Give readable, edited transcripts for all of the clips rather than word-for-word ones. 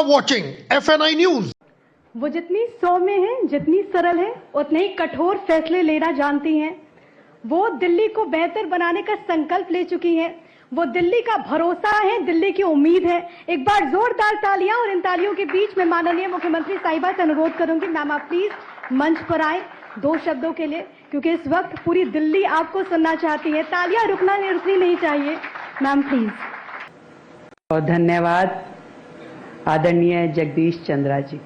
are watching FNI News. वो जितनी सौम्य है, जितनी सरल है, उतने ही कठोर फैसले लेना जानती हैं। वो दिल्ली को बेहतर बनाने का संकल्प ले चुकी हैं। वो दिल्ली का भरोसा है, दिल्ली की उम्मीद है। एक बार जोरदार तालियां, और इन तालियों के बीच में माननीय मुख्यमंत्री साहिबा से अनुरोध करूंगी, मैम आप प्लीज मंच पर आए 2 शब्दों के लिए, क्योंकि इस वक्त पूरी दिल्ली आपको सुनना चाहती है। तालियां रुकनी नहीं चाहिए। Ma'am please. और धन्यवाद आदरणीय जगदीश चंद्रा जी।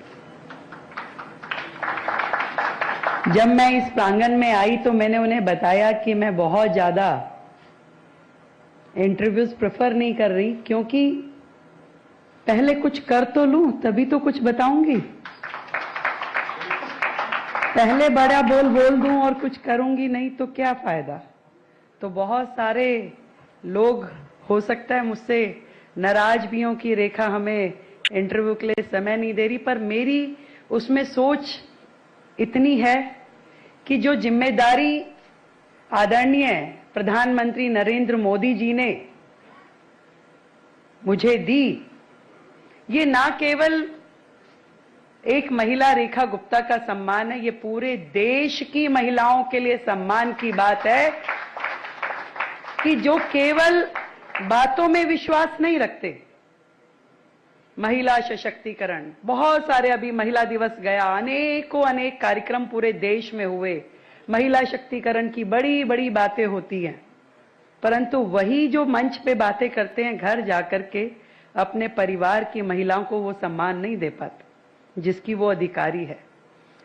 जब मैं इस प्रांगण में आई तो मैंने उन्हें बताया कि मैं बहुत ज्यादा इंटरव्यूज प्रेफर नहीं कर रही, क्योंकि पहले कुछ कर तो लूं तभी तो कुछ बताऊंगी। पहले बड़ा बोल दूं और कुछ करूंगी नहीं तो क्या फायदा। तो बहुत सारे लोग हो सकता है मुझसे नाराज भी हों कि रेखा हमें इंटरव्यू के लिए समय नहीं दे रही, पर मेरी उसमें सोच इतनी है कि जो जिम्मेदारी आदरणीय प्रधानमंत्री नरेंद्र मोदी जी ने मुझे दी, ये ना केवल एक महिला रेखा गुप्ता का सम्मान है, ये पूरे देश की महिलाओं के लिए सम्मान की बात है कि जो केवल बातों में विश्वास नहीं रखते। महिला सशक्तिकरण, बहुत सारे, अभी महिला दिवस गया, अनेक कार्यक्रम पूरे देश में हुए, महिला शक्तिकरण की बड़ी बड़ी बातें होती हैं, परंतु वही जो मंच पे बातें करते हैं, घर जाकर के अपने परिवार की महिलाओं को वो सम्मान नहीं दे पाते जिसकी वो अधिकारी है।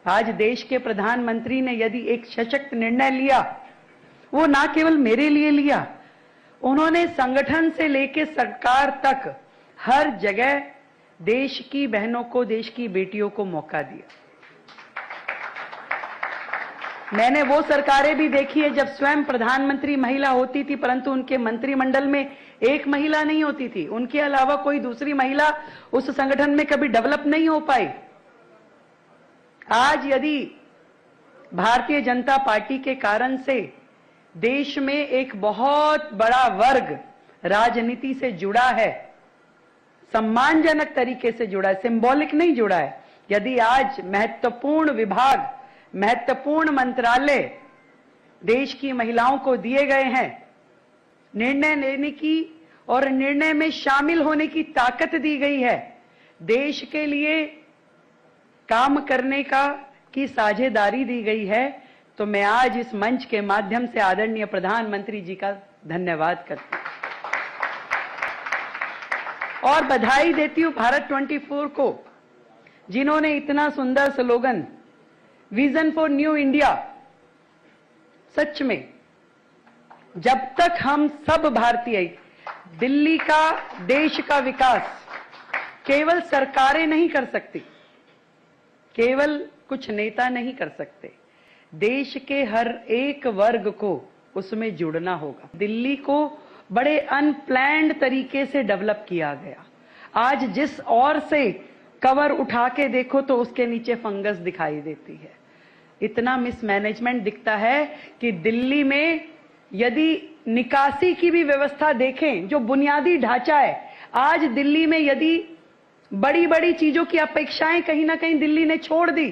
आज देश के प्रधानमंत्री ने यदि एक सशक्त निर्णय लिया, वो ना केवल मेरे लिए लिया, उन्होंने संगठन से लेकर सरकार तक हर जगह देश की बहनों को, देश की बेटियों को मौका दिया। मैंने वो सरकारें भी देखी है जब स्वयं प्रधानमंत्री महिला होती थी, परंतु उनके मंत्रिमंडल में एक महिला नहीं होती थी, उनके अलावा कोई दूसरी महिला उस संगठन में कभी डेवलप नहीं हो पाई। आज यदि भारतीय जनता पार्टी के कारण से देश में एक बहुत बड़ा वर्ग राजनीति से जुड़ा है, सम्मानजनक तरीके से जुड़ा है, सिंबॉलिक नहीं जुड़ा है, यदि आज महत्वपूर्ण विभाग, महत्वपूर्ण मंत्रालय देश की महिलाओं को दिए गए हैं, निर्णय लेने की और निर्णय में शामिल होने की ताकत दी गई है, देश के लिए काम करने की साझेदारी दी गई है, तो मैं आज इस मंच के माध्यम से आदरणीय प्रधानमंत्री जी का धन्यवाद करती हूं और बधाई देती हूं भारत 24 को, जिन्होंने इतना सुंदर slogan vision for new India. सच में जब तक हम सब भारतीय, दिल्ली का, देश का विकास केवल सरकारें नहीं कर सकती, केवल कुछ नेता नहीं कर सकते, देश के हर एक वर्ग को उसमें जुड़ना होगा। दिल्ली को बड़े अनप्लैन्ड तरीके से डेवलप किया गया। आज जिस ओर से कवर उठा के देखो तो उसके नीचे फंगस दिखाई देती है। इतना मिसमैनेजमेंट दिखता है कि दिल्ली में यदि निकासी की भी व्यवस्था देखें, जो बुनियादी ढांचा है, आज दिल्ली में यदि बड़ी बड़ी चीजों की अपेक्षाएं कहीं ना कहीं दिल्ली ने छोड़ दी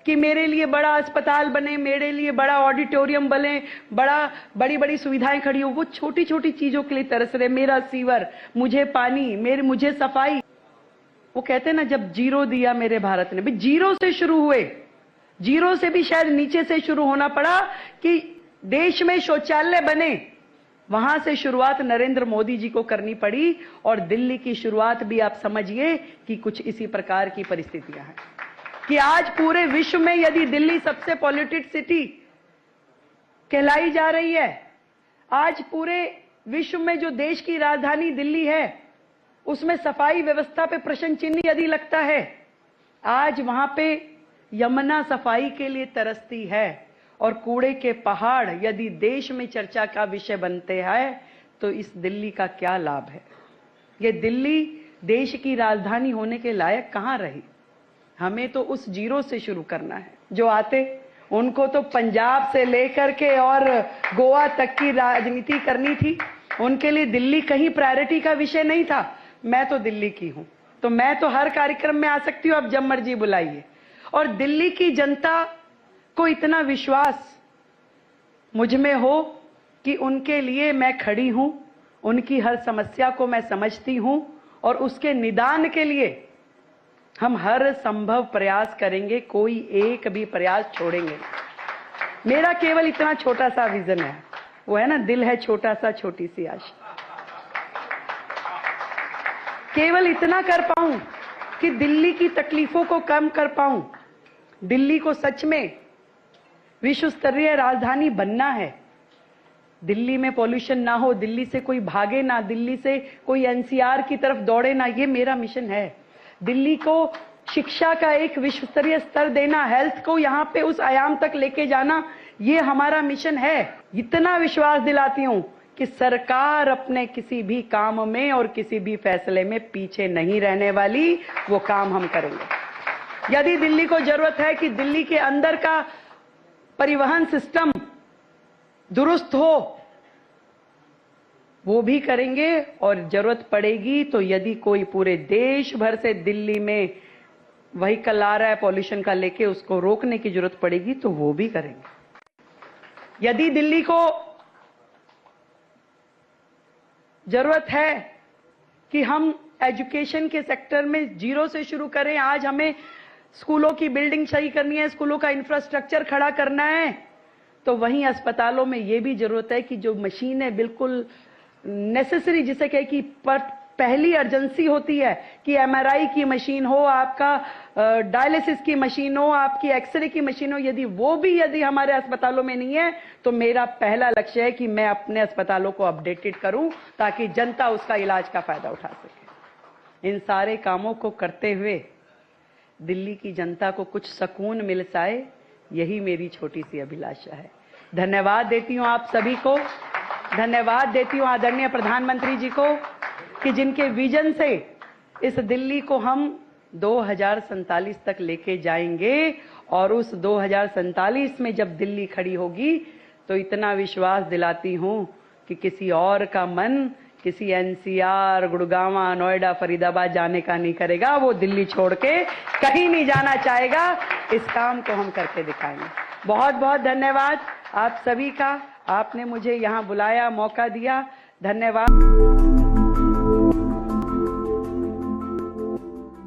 कि मेरे लिए बड़ा अस्पताल बने, मेरे लिए बड़ा ऑडिटोरियम बने, बड़ी बड़ी सुविधाएं खड़ी हो, वो छोटी छोटी चीजों के लिए तरस रहे। मेरा सीवर, मुझे पानी, मुझे सफाई। वो कहते हैं ना, जब जीरो दिया मेरे भारत ने, भी जीरो से शुरू हुए, जीरो से भी शायद नीचे से शुरू होना पड़ा कि देश में शौचालय बने। वहां से शुरुआत नरेंद्र मोदी जी को करनी पड़ी, और दिल्ली की शुरुआत भी आप समझिए कि कुछ इसी प्रकार की परिस्थितियां हैं कि आज पूरे विश्व में यदि दिल्ली सबसे पॉल्यूटेड सिटी कहलाई जा रही है, आज पूरे विश्व में जो देश की राजधानी दिल्ली है उसमें सफाई व्यवस्था पे प्रश्न चिन्ह यदि लगता है, आज वहां पे यमुना सफाई के लिए तरसती है, और कूड़े के पहाड़ यदि देश में चर्चा का विषय बनते हैं तो इस दिल्ली का क्या लाभ है। ये दिल्ली देश की राजधानी होने के लायक कहां रही। हमें तो उस जीरो से शुरू करना है। जो आते उनको तो पंजाब से लेकर के और गोवा तक की राजनीति करनी थी, उनके लिए दिल्ली कहीं प्रायोरिटी का विषय नहीं था। मैं तो दिल्ली की हूं, तो मैं तो हर कार्यक्रम में आ सकती हूं, आप जब मर्जी बुलाइए। और दिल्ली की जनता को इतना विश्वास मुझ में हो कि उनके लिए मैं खड़ी हूं, उनकी हर समस्या को मैं समझती हूं और उसके निदान के लिए हम हर संभव प्रयास करेंगे, कोई एक भी प्रयास छोड़ेंगे। मेरा केवल इतना छोटा सा विजन है, वो है ना, दिल है छोटा सा छोटी सी आशा। केवल इतना कर पाऊं कि दिल्ली की तकलीफों को कम कर पाऊं। दिल्ली को सच में विश्व स्तरीय राजधानी बनना है। दिल्ली में पॉल्यूशन ना हो, दिल्ली से कोई भागे ना, दिल्ली से कोई एनसीआर की तरफ दौड़े ना, ये मेरा मिशन है। दिल्ली को शिक्षा का एक विश्व स्तरीय स्तर देना, हेल्थ को यहां पे उस आयाम तक लेके जाना, ये हमारा मिशन है। इतना विश्वास दिलाती हूं कि सरकार अपने किसी भी काम में और किसी भी फैसले में पीछे नहीं रहने वाली, वो काम हम करेंगे। यदि दिल्ली को जरूरत है कि दिल्ली के अंदर का परिवहन सिस्टम दुरुस्त हो, वो भी करेंगे। और जरूरत पड़ेगी तो यदि कोई पूरे देश भर से दिल्ली में व्हीकल आ रहा है पॉल्यूशन का लेके, उसको रोकने की जरूरत पड़ेगी तो वो भी करेंगे। यदि दिल्ली को जरूरत है कि हम एजुकेशन के सेक्टर में जीरो से शुरू करें, आज हमें स्कूलों की बिल्डिंग सही करनी है, स्कूलों का इंफ्रास्ट्रक्चर खड़ा करना है, तो वहीं अस्पतालों में यह भी जरूरत है कि जो मशीनें बिल्कुल नेसेसरी, जिसे कहे कि पहली अर्जेंसी होती है कि एमआरआई की मशीन हो, आपका डायलिसिस की मशीन हो, आपकी एक्सरे की मशीन हो, यदि हमारे अस्पतालों में नहीं है तो मेरा पहला लक्ष्य है कि मैं अपने अस्पतालों को अपडेटेड करूं ताकि जनता उसका इलाज का फायदा उठा सके। इन सारे कामों को करते हुए दिल्ली की जनता को कुछ सुकून मिल जाए, यही मेरी छोटी सी अभिलाषा है। धन्यवाद देती हूं आप सभी को, धन्यवाद देती हूं आदरणीय प्रधानमंत्री जी को कि जिनके विजन से इस दिल्ली को हम 2047 तक लेके जाएंगे। और उस 2047 में जब दिल्ली खड़ी होगी तो इतना विश्वास दिलाती हूं कि किसी और का मन किसी एनसीआर, गुड़गांव, नोएडा, फरीदाबाद जाने का नहीं करेगा। वो दिल्ली छोड़ के कहीं नहीं जाना चाहेगा। इस काम को हम करके दिखाएंगे। बहुत बहुत धन्यवाद आप सभी का, आपने मुझे यहां बुलाया, मौका दिया, धन्यवाद।